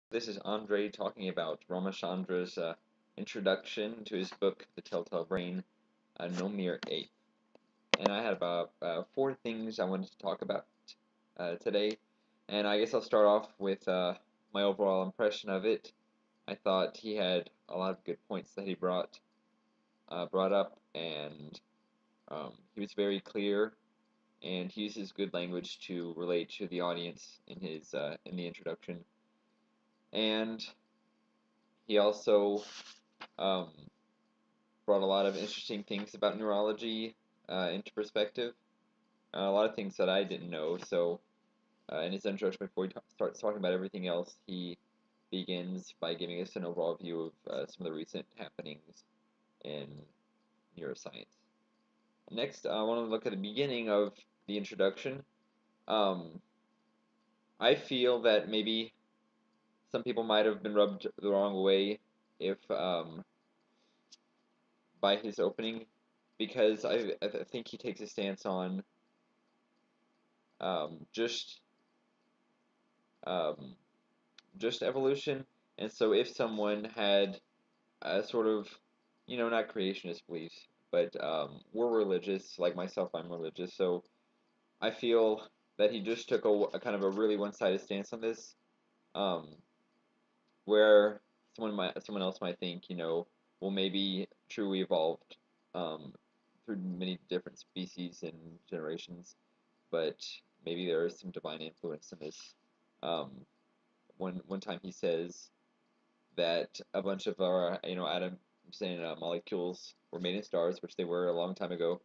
This is Andre talking about Ramachandra's introduction to his book, The Telltale Brain, No Mere Ape. And I had about four things I wanted to talk about today. And I guess I'll start off with my overall impression of it. I thought he had a lot of good points that he brought up, and he was very clear, and he uses good language to relate to the audience in the introduction. And he also um, brought a lot of interesting things about neurology into perspective. A lot of things that I didn't know. So, in his introduction, before he starts talking about everything else, he begins by giving us an overall view of some of the recent happenings in neuroscience. Next, I want to look at the beginning of the introduction. Um, I feel that maybe some people might have been rubbed the wrong way if by his opening, because I think he takes a stance on um, just um, just evolution. And so if someone had a sort of, not creationist beliefs, but were religious, like myself, I'm religious, so I feel that he just took a kind of a really one-sided stance on this, um, where someone else might think, well, maybe true we evolved through many different species and generations, but maybe there is some divine influence in this. Um, one time he says that a bunch of our atoms and molecules were made in stars, which they were a long time ago,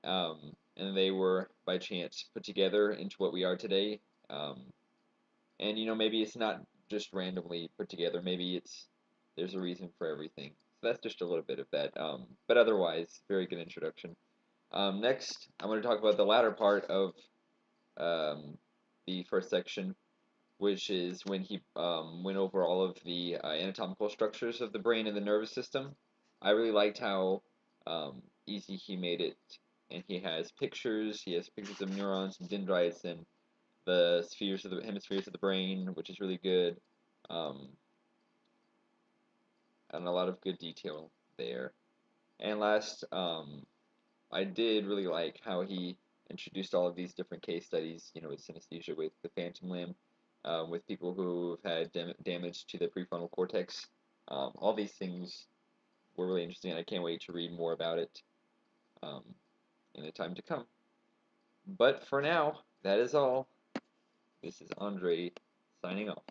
and they were by chance put together into what we are today. Um, and maybe it's not just randomly put together. Maybe there's a reason for everything. So that's just a little bit of that. But otherwise, very good introduction. Next, I'm going to talk about the latter part of um, the first section, which is when he went over all of the anatomical structures of the brain and the nervous system. I really liked how easy he made it, and he has pictures. He has pictures of neurons and dendrites and the spheres of the hemispheres of the brain, which is really good, um, and a lot of good detail there. And last, I did really like how he introduced all of these different case studies, with synesthesia, with the phantom limb, with people who have had damage to the prefrontal cortex. All these things were really interesting, and I can't wait to read more about it um, in the time to come. But for now, that is all. This is Andre signing off.